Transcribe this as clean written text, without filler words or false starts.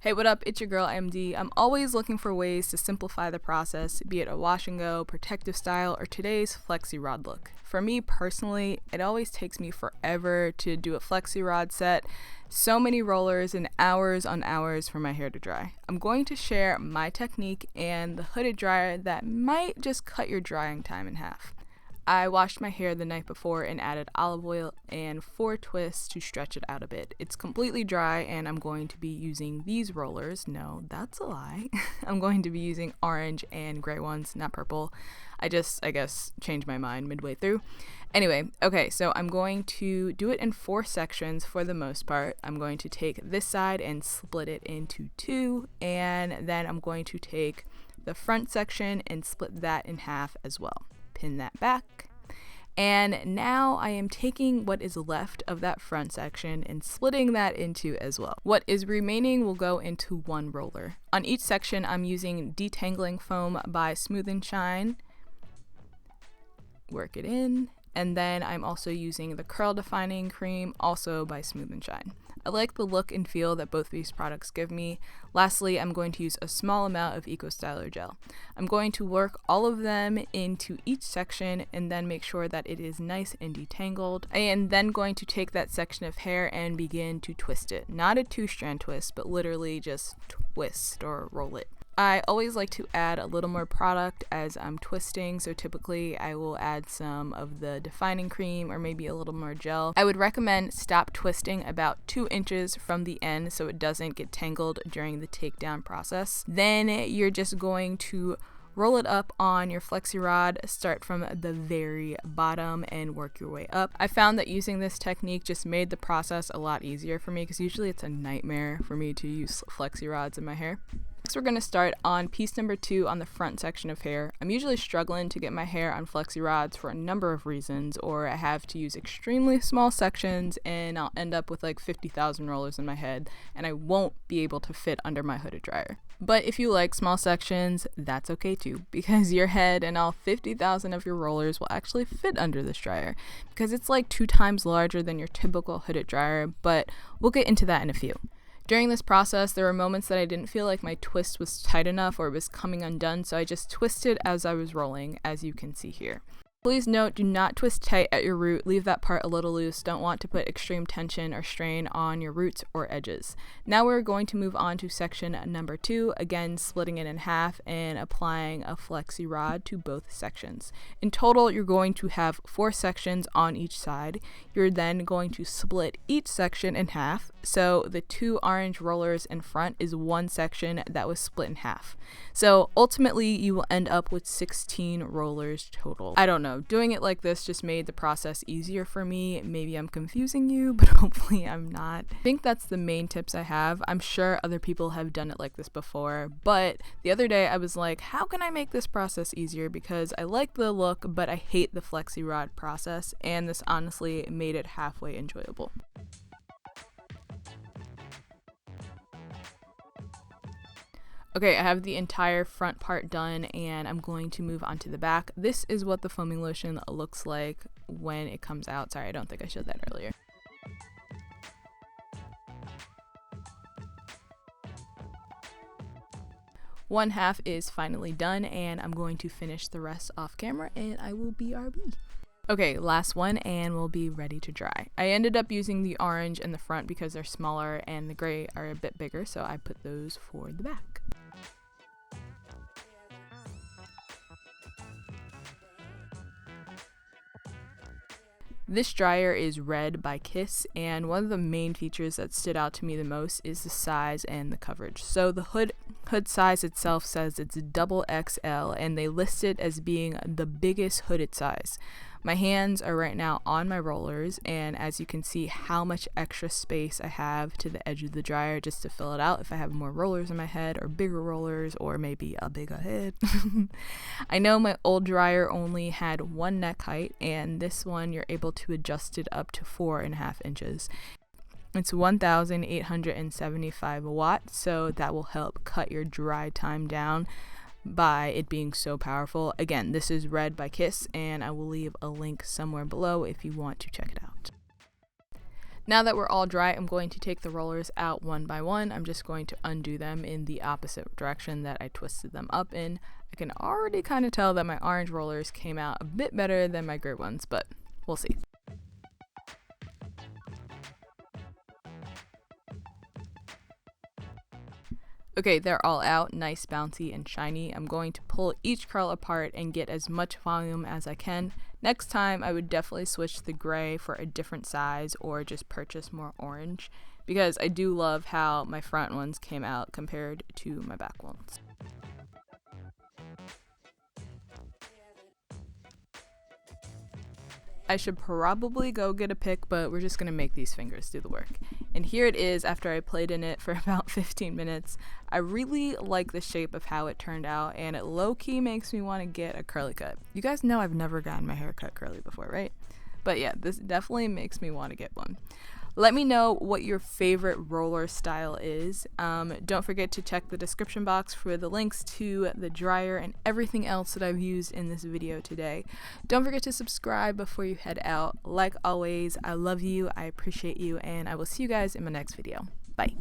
Hey, what up? It's your girl MD. I'm always looking for ways to simplify the process, be it a wash and go, protective style, or today's Flexi rod look. For me personally, it always takes me forever to do a Flexi rod set, so many rollers and hours on hours for my hair to dry. I'm going to share my technique and the hooded dryer that might just cut your drying time in half. I washed my hair the night before and added olive oil and 4 twists to stretch it out a bit. It's completely dry and I'm going to be using these rollers. No, that's a lie. I'm going to be using orange and gray ones, not purple. I guess, changed my mind midway through. Anyway, okay, so I'm going to do it in 4 sections for the most part. I'm going to take this side and split it into 2, and then I'm going to take the front section and split that in half as well. Pin that back, and now I am taking what is left of that front section and splitting that into as well. What is remaining will go into 1 roller. On each section I'm using detangling foam by Smooth and Shine. Work it in, and then I'm also using the curl defining cream, also by Smooth and Shine. I like the look and feel that both of these products give me. Lastly, I'm going to use a small amount of Eco Styler gel. I'm going to work all of them into each section and then make sure that it is nice and detangled. I am then going to take that section of hair and begin to twist it. Not a 2-strand twist, but literally just twist or roll it. I always like to add a little more product as I'm twisting, so typically I will add some of the defining cream or maybe a little more gel. I would recommend stop twisting about 2 inches from the end so it doesn't get tangled during the takedown process. Then you're just going to roll it up on your Flexi rod, start from the very bottom and work your way up. I found that using this technique just made the process a lot easier for me because usually it's a nightmare for me to use Flexi rods in my hair. Next, we're going to start on piece number 2 on the front section of hair. I'm usually struggling to get my hair on Flexi rods for a number of reasons, or I have to use extremely small sections and I'll end up with like 50,000 rollers in my head and I won't be able to fit under my hooded dryer. But if you like small sections, that's okay too, because your head and all 50,000 of your rollers will actually fit under this dryer because it's like 2 times larger than your typical hooded dryer, but we'll get into that in a few. During this process, there were moments that I didn't feel like my twist was tight enough or it was coming undone, so I just twisted as I was rolling, as you can see here. Please note, do not twist tight at your root, leave that part a little loose, don't want to put extreme tension or strain on your roots or edges. Now we're going to move on to section number 2, again splitting it in half and applying a Flexi rod to both sections. In total, you're going to have 4 sections on each side. You're then going to split each section in half, so the 2 orange rollers in front is 1 section that was split in half. So ultimately, you will end up with 16 rollers total. I don't know. Doing it like this just made the process easier for me. Maybe I'm confusing you, but hopefully I'm not. I think that's the main tips I have. I'm sure other people have done it like this before, but the other day I was like, how can I make this process easier? Because I like the look, but I hate the Flexi rod process, and this honestly made it halfway enjoyable. Okay, I have the entire front part done and I'm going to move on to the back. This is what the foaming lotion looks like when it comes out. Sorry, I don't think I showed that earlier. One half is finally done and I'm going to finish the rest off camera and I will BRB. Okay, last one and we'll be ready to dry. I ended up using the orange in the front because they're smaller and the gray are a bit bigger, so I put those for the back. This dryer is red by Kiss, and one of the main features that stood out to me the most is the size and the coverage. So the hood size itself says it's double XL, and they list it as being the biggest hooded size. My hands are right now on my rollers, and as you can see how much extra space I have to the edge of the dryer just to fill it out if I have more rollers in my head or bigger rollers or maybe a bigger head. I know my old dryer only had 1 neck height, and this one you're able to adjust it up to 4.5 inches. It's 1,875 watts, so that will help cut your dry time down by it being so powerful. Again, this is red by Kiss, and I will leave a link somewhere below if you want to check it out. Now that we're all dry, I'm going to take the rollers out one by one. I'm just going to undo them in the opposite direction that I twisted them up in. I can already kind of tell that my orange rollers came out a bit better than my gray ones, but we'll see. Okay, they're all out, nice, bouncy, and shiny. I'm going to pull each curl apart and get as much volume as I can. Next time, I would definitely switch the gray for a different size or just purchase more orange, because I do love how my front ones came out compared to my back ones. I should probably go get a pick, but we're just going to make these fingers do the work. And here it is after I played in it for about 15 minutes. I really like the shape of how it turned out, and it low-key makes me want to get a curly cut. You guys know I've never gotten my hair cut curly before, right? But yeah, this definitely makes me want to get one. Let me know what your favorite roller style is. Don't forget to check the description box for the links to the dryer and everything else that I've used in this video today. Don't forget to subscribe before you head out. Like always, I love you, I appreciate you, and I will see you guys in my next video. Bye.